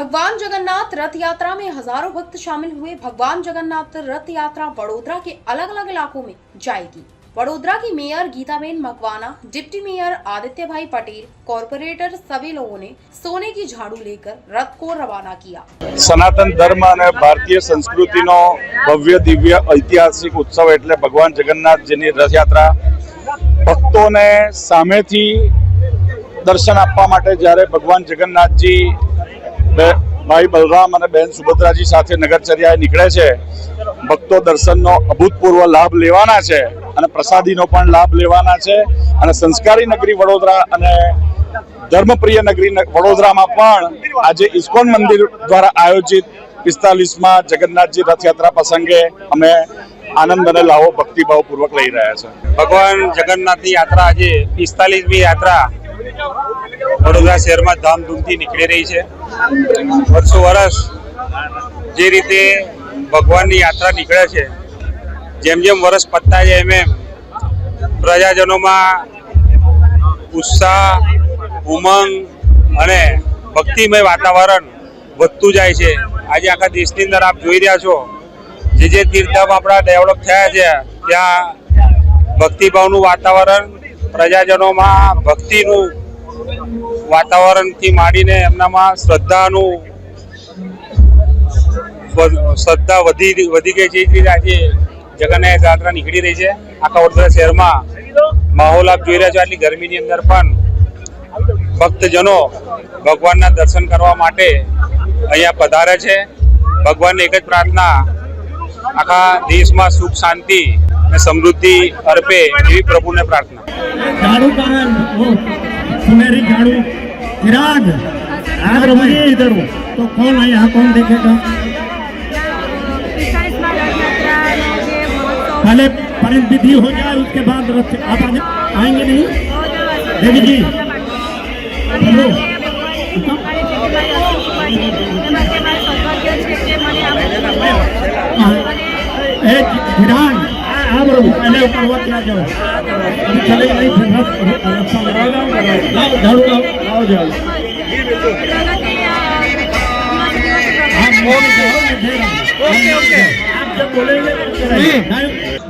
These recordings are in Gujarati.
भगवान जगन्नाथ रथ यात्रा में हजारों भक्त शामिल हुए। भगवान जगन्नाथ रथ यात्रा वडोदरा के अलग अलग इलाकों में जाएगी। वडोदरा की mayor Geetaben Makwana, deputy mayor Aditya भाई पटेल, कॉर्पोरेटर सभी लोगों ने सोने की झाड़ू लेकर रथ को रवाना किया। सनातन धर्म और भारतीय संस्कृति नो भव्य दिव्य ऐतिहासिक उत्सव एटले भगवान जगन्नाथ जी रथ यात्रा भक्तों ने सामेथी दर्शन आपवा माटे ज्यारे भगवान जगन्नाथ जी भाई बलराम और बहन सुभद्राजी साथे नगरचर्याए निकळे छे। भक्तो दर्शननो अभूतपूर्व लाभ लेवाना छे અને પ્રસાદીનો પણ લાભ લેવાના છે અને સંસ્કારી નગરી વડોદરા અને ધર્મપ્રિય નગરી વડોદરામાં પણ આજે ઇસ્કોન મંદિર દ્વારા આયોજિત 45માં જગન્નાથજી રથયાત્રા પ્રસંગે અમે આનંદ અને લાવો ભક્તિભાવપૂર્વક લઈ રહ્યા છે। ભગવાન જગન્નાથની યાત્રા આજે 45મી યાત્રા વડોદરા શહેરમાં ધામધૂમથી નીકળી રહી છે। વર્ષો વર્ષ જે રીતે ભગવાનની યાત્રા નીકળે છે, જેમ જેમ વર્ષ પતતા જાય એમ પ્રજાજનોમાં ઉત્સાહ, ઉમંગ અને ભક્તિમય વાતાવરણ વધતું જાય છે। આજે આખા દેશની અંદર આપ જોઈ રહ્યા છો, જે તીર્થધામ આપણા ડેવલપ થયા છે ત્યાં ભક્તિભાવનું વાતાવરણ, પ્રજાજનોમાં ભક્તિનું વાતાવરણથી માંડીને એમનામાં શ્રદ્ધા વધી ગઈ છે। એ રીતે આજે જગન્નાથ યાત્રા નીકળી રહી છે। આખા વડોદરા શહેરમાં માહોલ આપ જોઈ રહ્યા છો। આટલી ગરમીની અંદર પણ ભક્તજનો ભગવાનના દર્શન કરવા માટે અહીંયા પધારે છે। ભગવાનને એક જ પ્રાર્થના, આખા દેશમાં સુખ શાંતિ અને સમૃદ્ધિ અર્પે એવી પ્રભુને પ્રાર્થના। सुनहरी झाड़ू चिराग आग रमणीय इधर हो तो कौन है यहाँ, कौन देखेगा? पहले परित विधि हो जाए, उसके बाद रथ आप आएंगे नहीं देवी जी? हेलो चिराग आप पहले ऊपर हुआ क्या जाओ, अभी चलेगा नहीं, फिर झाड़ू लाओ जाओ।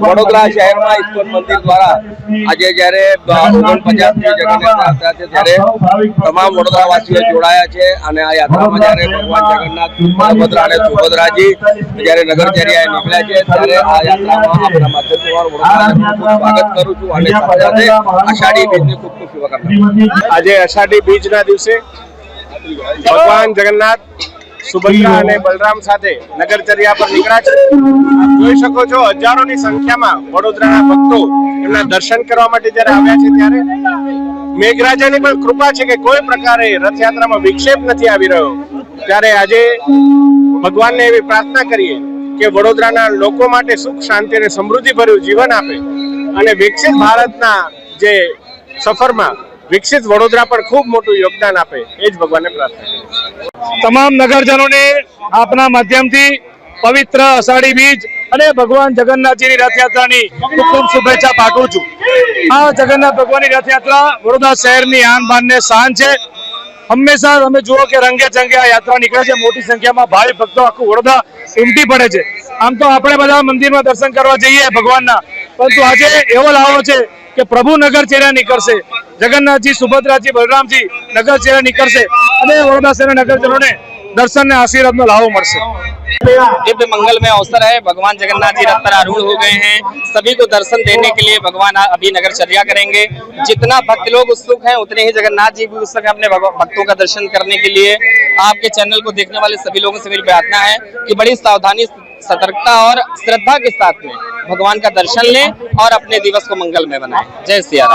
વડોદરા શહેરમાં ઇસ્કોન મંદિર દ્વારા આજે જ્યારે 49મી જગન્નાથ યાત્રા છે ત્યારે તમામ વડોદરાવાસીઓ જોડાયા છે અને આ યાત્રામાં જ્યારે ભગવાન જગન્નાથ, બલભદ્ર અને સુભદ્રાજી જ્યારે નગરચર્યાએ નીકળ્યા છે ત્યારે આ યાત્રામાં આપણા માધ્યમથી વડોદરાનું સ્વાગત કરું છું અને સાથે અષાઢી બીજની ખૂબ ખૂબ શુભકામનાઓ। આજે અષાઢી બીજના દિવસે ભગવાન જગન્નાથ સુભદ્રા અને બલરામ સાથે નગરચર્યા પર નીકળ્યા છે। આપ જોઈ શકો છો હજારોની સંખ્યામાં વડોદરાના ભક્તો એમના દર્શન કરવા માટે જ્યારે આવ્યા છે ત્યારે મેઘરાજાની પણ કૃપા છે કે કોઈ પ્રકારે રથયાત્રામાં વિક્ષેપ નથી આવી રહ્યો। ત્યારે આજે ભગવાનને એવી પ્રાર્થના કરીએ કે વડોદરાના લોકો માટે સુખ શાંતિ અને સમૃદ્ધિભર્યું જીવન આપે અને વિકસિત ભારતના જે સફરમાં વિકસિત વડોદરા પર ખૂબ મોટું યોગદાન આપે, એ જ ભગવાનને પ્રાર્થના કરીએ। તમામ નગરજનોને આપના માધ્યમથી પવિત્ર અષાઢી બીજ અને ભગવાન જગન્નાથજીની રથયાત્રાની ખૂબ ખૂબ શુભેચ્છા પાઠવું છું। આ જગન્નાથ ભગવાનની રથયાત્રા વડોદરા શહેરની આન બાન ને શાન છે। હંમેશા તમે જુઓ કે રંગે ચંગે આ યાત્રા નીકળે છે, મોટી સંખ્યામાં ભાવિ ભક્તો આખું વડોદરા ઉમટી પડે છે। આમ તો આપણે બધા મંદિરમાં દર્શન કરવા જઈએ ભગવાનના, પરંતુ આજે એવો લાવો છે કે પ્રભુ નગરચર્યા નીકળશે, जगन्नाथजी, सुभद्राजी, बलरामजी नगरचर्या निकलશે અને વડોદરા શહેરના નગરજનોને દર્શન ને આશીર્વાદનો લાવો મળશે। दिव्य मंगलमय अवसर है। भगवान जगन्नाथ जी रथ पर आरूढ़ हो गए हैं। सभी को दर्शन देने के लिए भगवान अभी नगरचर्या करेंगे। जितना भक्त लोग उत्सुक हैं उतने ही जगन्नाथ जी भी उत्सुक हैं अपने भक्तों का दर्शन करने के लिए। आपके चैनल को देखने वाले सभी लोगों से मेरी प्रार्थना है कि बड़ी सावधानी, सतर्कता और श्रद्धा के साथ में भगवान का दर्शन लें और अपने दिवस को मंगलमय बनाएं। जय सिया राम।